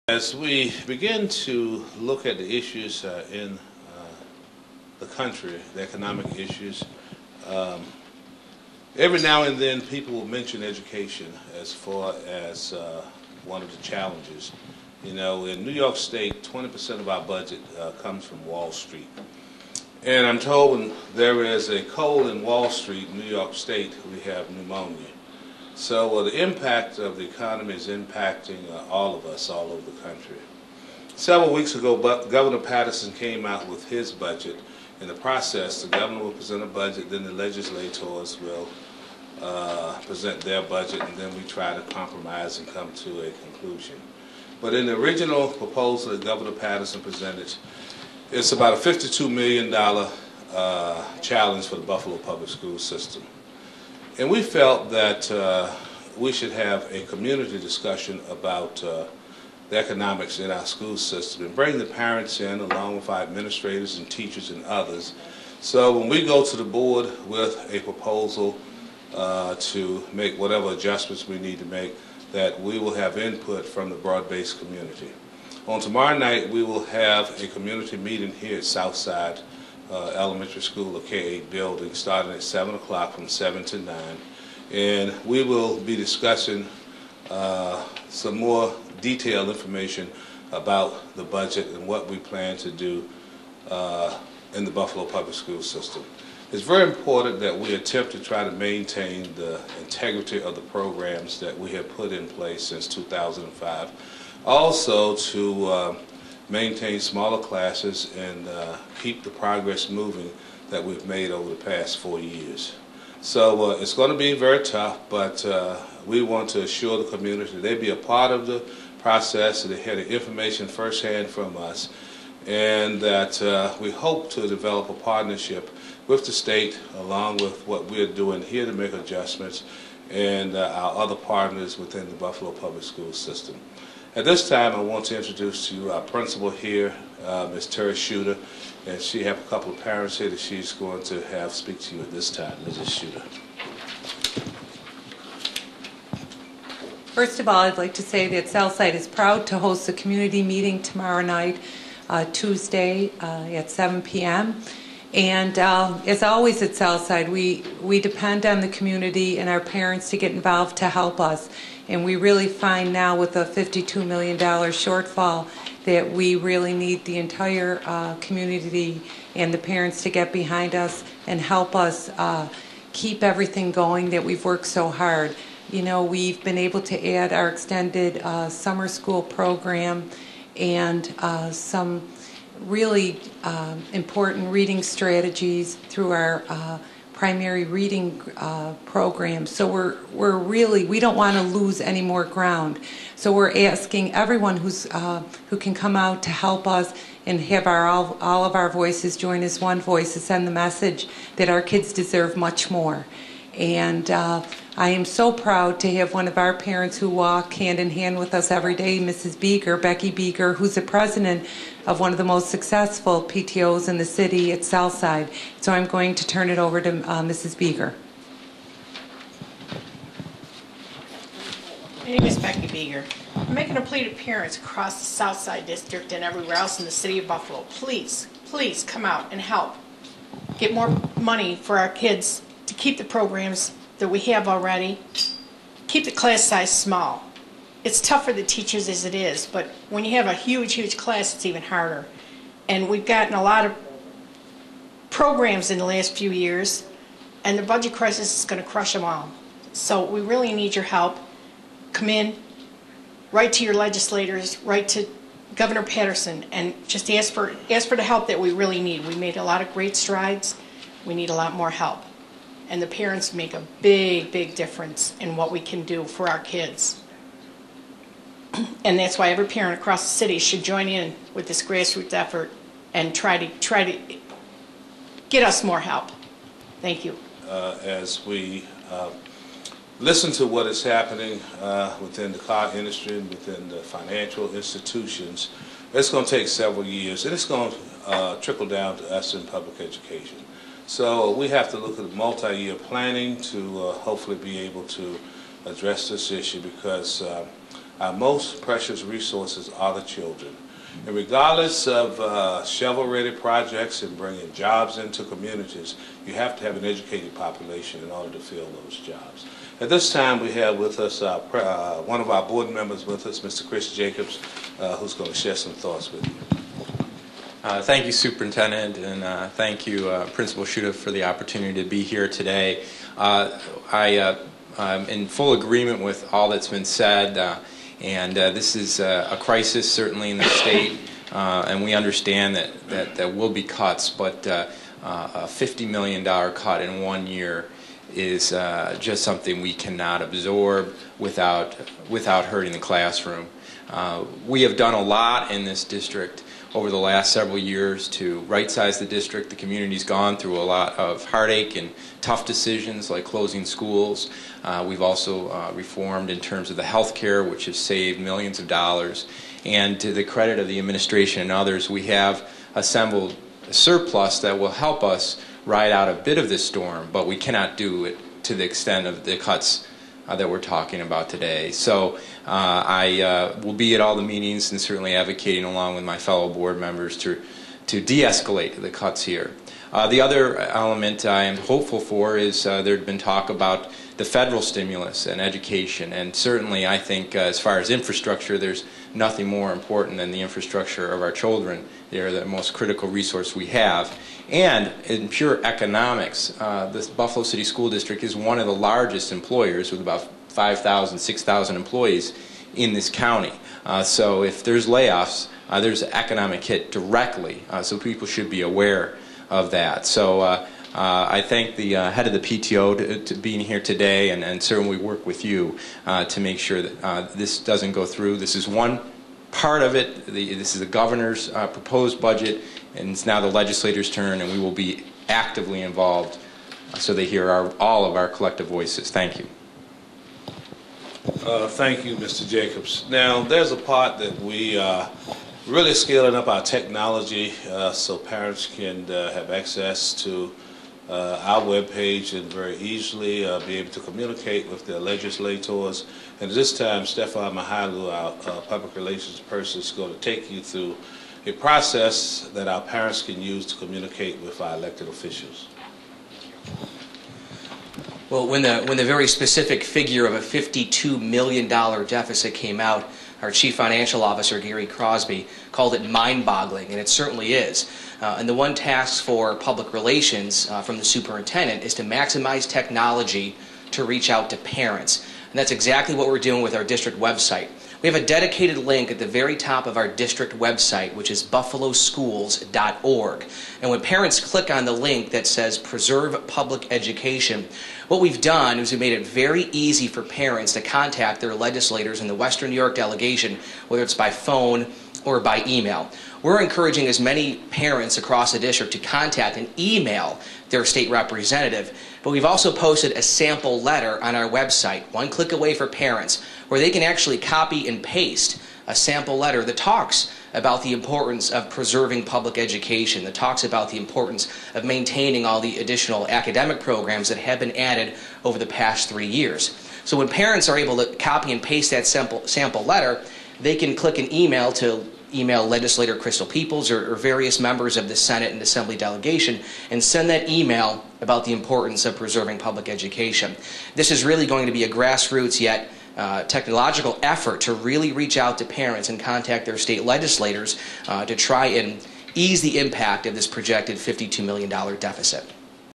As we begin to look at the issues in the country, the economic issues, every now and then people will mention education as far as one of the challenges. You know, in New York State, 20% of our budget comes from Wall Street. And I'm told when there is a cold in Wall Street, New York State, we have pneumonia. So the impact of the economy is impacting all of us all over the country. Several weeks ago, Governor Patterson came out with his budget. In the process, the governor will present a budget, then the legislators will present their budget, and then we try to compromise and come to a conclusion. But in the original proposal that Governor Patterson presented, it's about a $52 million challenge for the Buffalo public school system. And we felt that we should have a community discussion about the economics in our school system and bring the parents in along with our administrators and teachers and others. So when we go to the board with a proposal to make whatever adjustments we need to make, that we will have input from the broad-based community. On tomorrow night, we will have a community meeting here at Southside Elementary School, a K-8 building, starting at 7 o'clock from 7 to 9. And we will be discussing some more detailed information about the budget and what we plan to do in the Buffalo public school system. It's very important that we attempt to try to maintain the integrity of the programs that we have put in place since 2005. Also to maintain smaller classes and keep the progress moving that we've made over the past 4 years. So it's going to be very tough, but we want to assure the community they be a part of the process, and they hear the information firsthand from us, and that we hope to develop a partnership with the state along with what we're doing here to make adjustments and our other partners within the Buffalo public school system. At this time, I want to introduce to you our principal here, Ms. Terry Shooter, and she has a couple of parents here that she's going to have speak to you at this time. Mrs. Shooter. First of all, I'd like to say that Southside is proud to host a community meeting tomorrow night, Tuesday at 7 p.m. And as always at Southside, we depend on the community and our parents to get involved to help us. And we really find now with a $52 million shortfall that we really need the entire community and the parents to get behind us and help us keep everything going that we've worked so hard. You know, we've been able to add our extended summer school program and some really important reading strategies through our primary reading program. So we don't want to lose any more ground. So we're asking everyone who can come out to help us and have all of our voices join as one voice to send the message that our kids deserve much more. And I am so proud to have one of our parents who walk hand in hand with us every day, Mrs. Beeger, Becky Beeger, who's the president of one of the most successful PTOs in the city at Southside. So I'm going to turn it over to Mrs. Beeger. My name is Becky Beeger. I'm making a plea to parents across the Southside District and everywhere else in the city of Buffalo. Please, please come out and help. Get more money for our kids to keep the programs that we have already. Keep the class size small. It's tough for the teachers as it is, but when you have a huge, huge class, it's even harder. And we've gotten a lot of programs in the last few years, and the budget crisis is going to crush them all. So we really need your help. Come in, write to your legislators, write to Governor Patterson, and just ask for the help that we really need. We made a lot of great strides. We need a lot more help. And the parents make a big, big difference in what we can do for our kids. And that's why every parent across the city should join in with this grassroots effort and try to get us more help. Thank you. As we listen to what is happening within the car industry and within the financial institutions, it's going to take several years, and it's going to trickle down to us in public education. So we have to look at multi-year planning to hopefully be able to address this issue, because our most precious resources are the children. And regardless of shovel-ready projects and bringing jobs into communities, you have to have an educated population in order to fill those jobs. At this time, we have with us one of our board members with us, Mr. Chris Jacobs, who's going to share some thoughts with you. Thank you, Superintendent, and thank you, Principal Shuda, for the opportunity to be here today. I'm in full agreement with all that's been said, and this is a crisis certainly in the state, and we understand that there will be cuts, but a $50 million cut in 1 year is just something we cannot absorb without hurting the classroom. We have done a lot in this district over the last several years to right-size the district. The community's gone through a lot of heartache and tough decisions like closing schools. We've also reformed in terms of the health care, which has saved millions of dollars. And to the credit of the administration and others, we have assembled a surplus that will help us ride out a bit of this storm, but we cannot do it to the extent of the cuts that we're talking about today. So I will be at all the meetings and certainly advocating along with my fellow board members to de-escalate the cuts here. The other element I am hopeful for is there had been talk about the federal stimulus and education, and certainly I think as far as infrastructure, there's nothing more important than the infrastructure of our children. They're the most critical resource we have. And in pure economics, the Buffalo City School District is one of the largest employers with about 5,000, 6,000 employees in this county. So if there's layoffs, there's an economic hit directly, so people should be aware of that. So I thank the head of the PTO to being here today, and certainly work with you to make sure that this doesn't go through. This is one part of it. This is the governor's proposed budget, and it's now the legislator's turn, and we will be actively involved so they hear all of our collective voices. Thank you. Thank you, Mr. Jacobs. Now, there's a part that we really scaling up our technology so parents can have access to our webpage and very easily be able to communicate with their legislators. And at this time, Stefan Mahalu, our public relations person, is going to take you through a process that our parents can use to communicate with our elected officials. Well, when the very specific figure of a $52 million deficit came out, our Chief Financial Officer, Gary Crosby, called it mind-boggling, and it certainly is. And the one task for public relations from the superintendent is to maximize technology to reach out to parents. And that's exactly what we're doing with our district website. We have a dedicated link at the very top of our district website, which is buffaloschools.org. And when parents click on the link that says Preserve Public Education, what we've done is we've made it very easy for parents to contact their legislators in the Western New York delegation, whether it's by phone or by email. We're encouraging as many parents across the district to contact and email their state representative. But we've also posted a sample letter on our website, one click away for parents, where they can actually copy and paste a sample letter that talks about the importance of preserving public education, that talks about the importance of maintaining all the additional academic programs that have been added over the past 3 years. So when parents are able to copy and paste that sample letter, they can click an email to email legislator Crystal Peoples or various members of the Senate and Assembly delegation and send that email about the importance of preserving public education. This is really going to be a grassroots yet technological effort to really reach out to parents and contact their state legislators to try and ease the impact of this projected $52 million deficit.